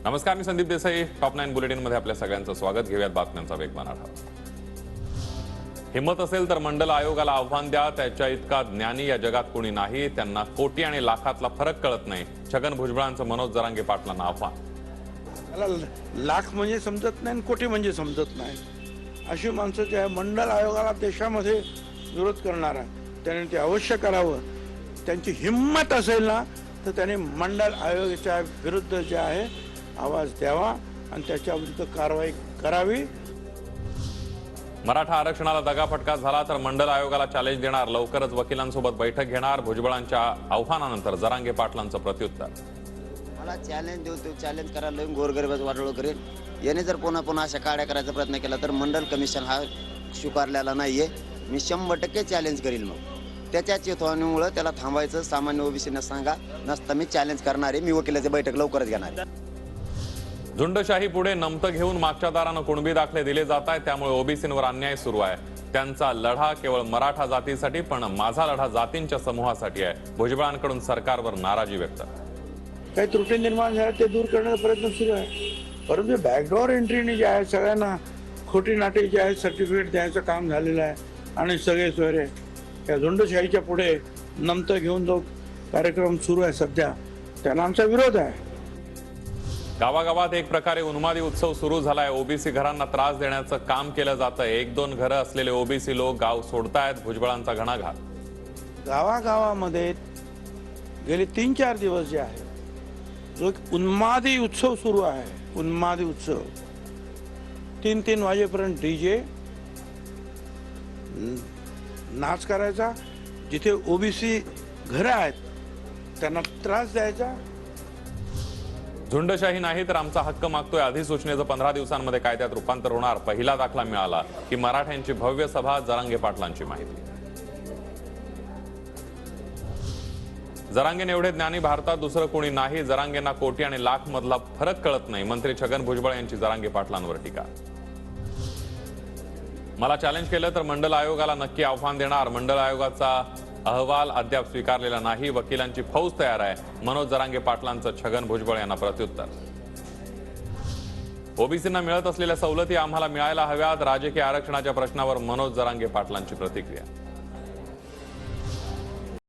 नमस्कार, मी Sandeep Desai. Top 9 bulletin मध्ये आपल्या सगळ्यांचं स्वागत. घेऊयात बातम्यांचा वेगवान आढावा. हिम्मत असेल तर मंडल आयोगाला आव्हान द्या. त्याच्या इतका ज्ञानी या जगात कोणी नाही. त्यांना कोटी आणि लाखातला फरक कळत नाही. छगन भुजबळांचं मनोज जरांगे पाटलांना आव्हान. त्याला लाख म्हणजे समजत नाही आणि कोटी म्हणजे समजत नाही. अशी माणसं जे आहे मंडल आयोगाला देशामध्ये विरोध करणारा, त्याने ते अवश्य करावं. त्यांची हिम्मत असेल ना तर त्याने मंडल आयोगाच्या विरुद्ध जे आहे आवाज द्यावा आणि त्याच्या विरुद्ध कारवाई करावी. मराठा आरक्षणाला दगाफटका झाला तर मंडल आयोगाला चॅलेंज देणार. लवकरच वकिलांसोबत बैठक घेणार. भुजबळांच्या आव्हानानंतर जरांगे पाटलांचं प्रत्युत्तर. मला चॅलेंज देऊ, तो चॅलेंज करायला गोरगरिबाचं वाटोळ करेल. याने जर पुन्हा अशा काड्या करायचा प्रयत्न केला तर मंडल कमिशन हा स्वीकारलेला नाहीये. मी 100% चॅलेंज करील. मग त्याच्या चेतवणीमुळे त्याला थांबायचं. सामान्य ओबीसीने सांगा, नसता मी चॅलेंज करणार आहे. मी वकिलाची बैठक लवकरच घेणार आहे. झुंडशाही पुढे नमतं घेऊन मागच्या दारानं कुणबी दाखले दिले जात आहेत. त्यामुळे ओबीसींवर अन्याय सुरू आहे. त्यांचा लढा केवळ मराठा जातीसाठी, पण माझा लढा जातींच्या समूहासाठी आहे. भुजबळांकडून सरकारवर नाराजी व्यक्त. काही त्रुटी निर्माण झाल्या ते दूर करण्याचा प्रयत्न सुरू आहे. परंतु बॅकडोर एंट्रीने जे आहे सगळ्यांना खोटी नाटी जे आहे सर्टिफिकेट द्यायचं काम झालेलं आहे. आणि सगळे सोयरे या झुंडशाहीच्या पुढे नमतं घेऊन जो कार्यक्रम सुरू आहे सध्या, त्याला आमचा विरोध आहे. गावागावात एक प्रकारे उन्मादी उत्सव सुरू झालाय. ओबीसी घरांना त्रास देण्याचं काम केलं जातंय. 1-2 घरं असलेले ओबीसी लोक गाव सोडतायत. भुजबळांचा घणाघात. गावागावामध्ये गेले 3-4 दिवस जे आहे जो एक उन्मादी उत्सव सुरू आहे. उन्मादी उत्सव 3-3 वाजेपर्यंत डीजे नाच करायचा. जिथे ओबीसी घरं आहेत त्यांना त्रास द्यायचा. झुंडशाही नाही तर आमचा हक्क मागतोय. अधिसूचनेचं 15 दिवसांमध्ये कायद्यात रूपांतर होणार. पहिला दाखला मिळाला की मराठ्यांची भव्य सभा. जरांगे पाटलांची माहिती. जरांगेने एवढे ज्ञानी भारतात दुसरं कोणी नाही. जरांगेंना कोटी आणि लाख मधला फरक कळत नाही. मंत्री छगन भुजबळ यांची जरांगे पाटलांवर टीका. मला चॅलेंज केलं तर मंडल आयोगाला नक्की आव्हान देणार. मंडल आयोगाचा अहवाल अद्याप स्वीकारलेला नाही. वकिलांची फौज तयार आहे. मनोज जरांगे पाटलांचं छगन भुजबळ यांना प्रत्युत्तर. ओबीसींना मिळत असलेल्या सवलती आम्हाला मिळायला हव्यात. राजकीय आरक्षणाच्या प्रश्नावर मनोज जरांगे पाटलांची प्रतिक्रिया.